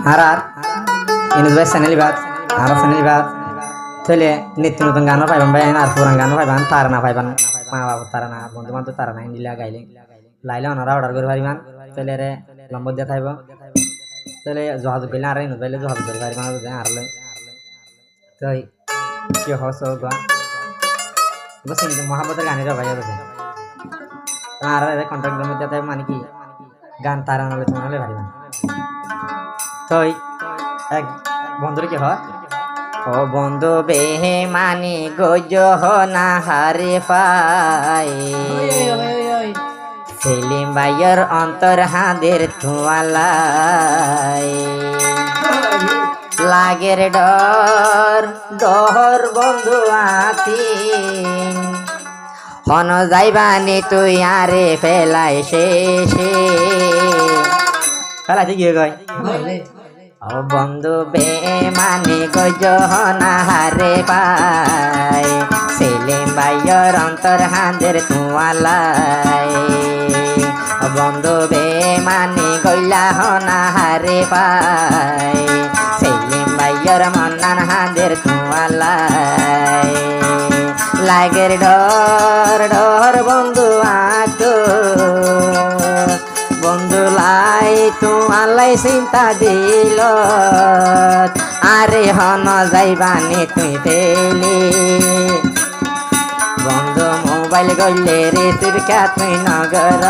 আর ইনুজ ভাই চ্যানেল বাদ আর চ্যানেল বাদ তাহলে নিত্য নতুন গানও পাইবান ভাই আর পুরান গানও পাইবান তারা না পাইবান মা বাবা তারা না বন্ধু বান্ধব তারা না হিন্দিলা গাইলে লাইলে ওনারা অর্ডার করে পারিবান তাহলে রে নম্বর দিয়ে থাকব তাহলে যোগাযোগ করলে আর ইনুজ ভাইলে যোগাযোগ করে পারিবান আর লই তাই কি হস গা বস ইনকে মহাব্বতের গানের ভাই আছে আর কন্ট্রাক্টের মধ্যে তাই মানে কি গান তারা নালে তোমালে পারিবান তাই এক বন্ধুর কি হয় ও বন্ধু বেমানি গজহ না হারে পাই সেলিম ভাইয়ের অন্তর হাদের ধোয়ালাই লাগের ডর ডর বন্ধু আতি হন যাইবানি তুই আরে ফেলাই শেষে ফেলাইতে গিয়ে গয় ও বন্ধু বেমানি গজনা হারে পাই সেলিম ভাইয়ের অন্তর হাদের ধোয়ালাই ও বন্ধু বেমানি গইলা হনা হারে পাই সেলিম ভাইয়ের মন্নান হাদের ধোয়ালাই লাগের ডর ডর বন্ধু আতো বন্ধু লাই তোমালাই চিন্তা দিল আরে হন যাইবানি তুই পেলি বন্ধু মোবাইল গইলে রে তুরকা তুই নগর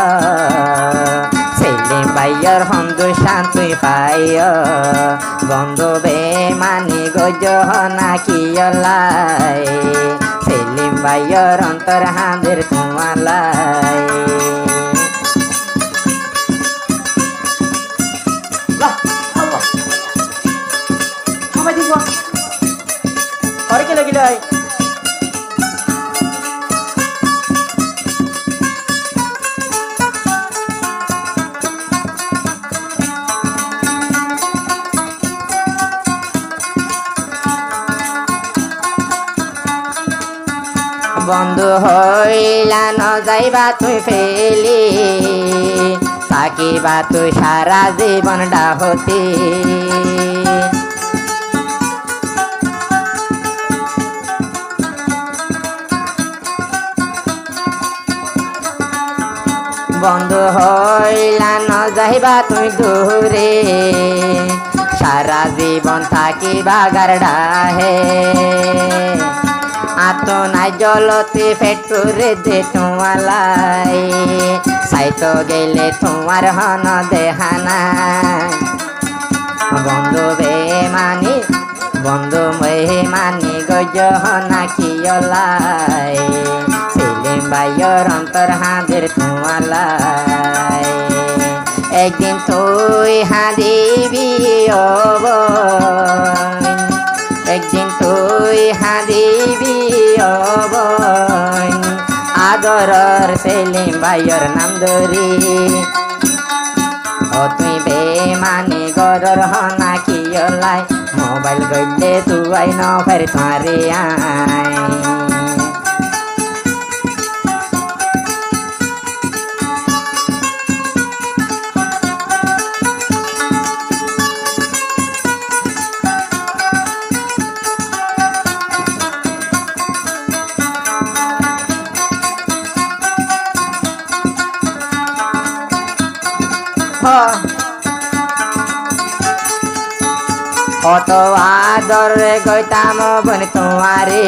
সেলিম ভাইয়ের হন্দুসান তুই পাইয় বন্ধু বেমানি গজনা কিয়লাই সেলিম ভাইয়ের অন্তর হাঁদের তোমালাই और क्या लगी लाई বন্ধু হইলা ন যাইবা তুই ফেলি থাকিবা তুই সারা জীবন ডাহতি বন্ধু হইলা ন যাইবা তুই দূরে সারা জীবন থাকিবা গারডাহে আতো নাই জলতে পেটুরে দে তোমালাই সাইতো গেলে তোমার হন দেহানা বন্ধু বেমানি বন্ধু মেহমানি গজনা কিয়লাই সেলিম ভাইয়ের অন্তর হাঁদের তোমালাই একদিন তুই হাঁদিবি একদিন তুই হাঁদিবি আদরর সেলিম ভাইয়ের নাম ধরি ও তুই বেমানি গরর হনা কিয়লাই মোবাইল গইলে তুই ন ফের তারে আই কত আদরে গইতাম বন তোমারে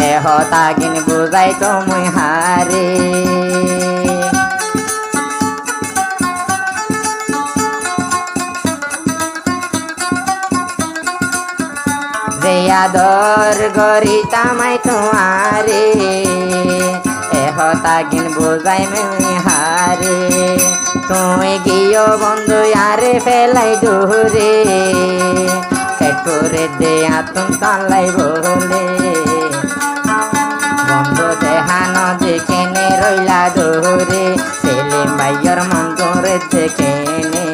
এ হতাগিন বুঝাই তুমি হারে যে আদর গরিতামাই তোমারে এ হতাগিন বুঝাই মুই হারে তুই গিয়ে বন্ধু আরে ফেলাই দূরে পেটুরে দে আতুন তালাই বলে বন্ধু দেহান দেখেনে রইলা দূরে সেলিম ভাইয়ের মন্তরে দেখেনে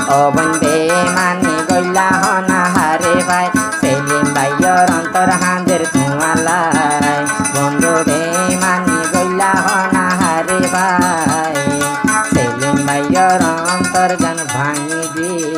ও বন্ধে মানি গইলা হনা হারে ভাই সেলিম ভাইয়ের অন্তর হাঁদের তোমালাই বন্ধু বে মানি গইলা হনা হারে ভাই নিজের অন্তর গান ভাঙি দি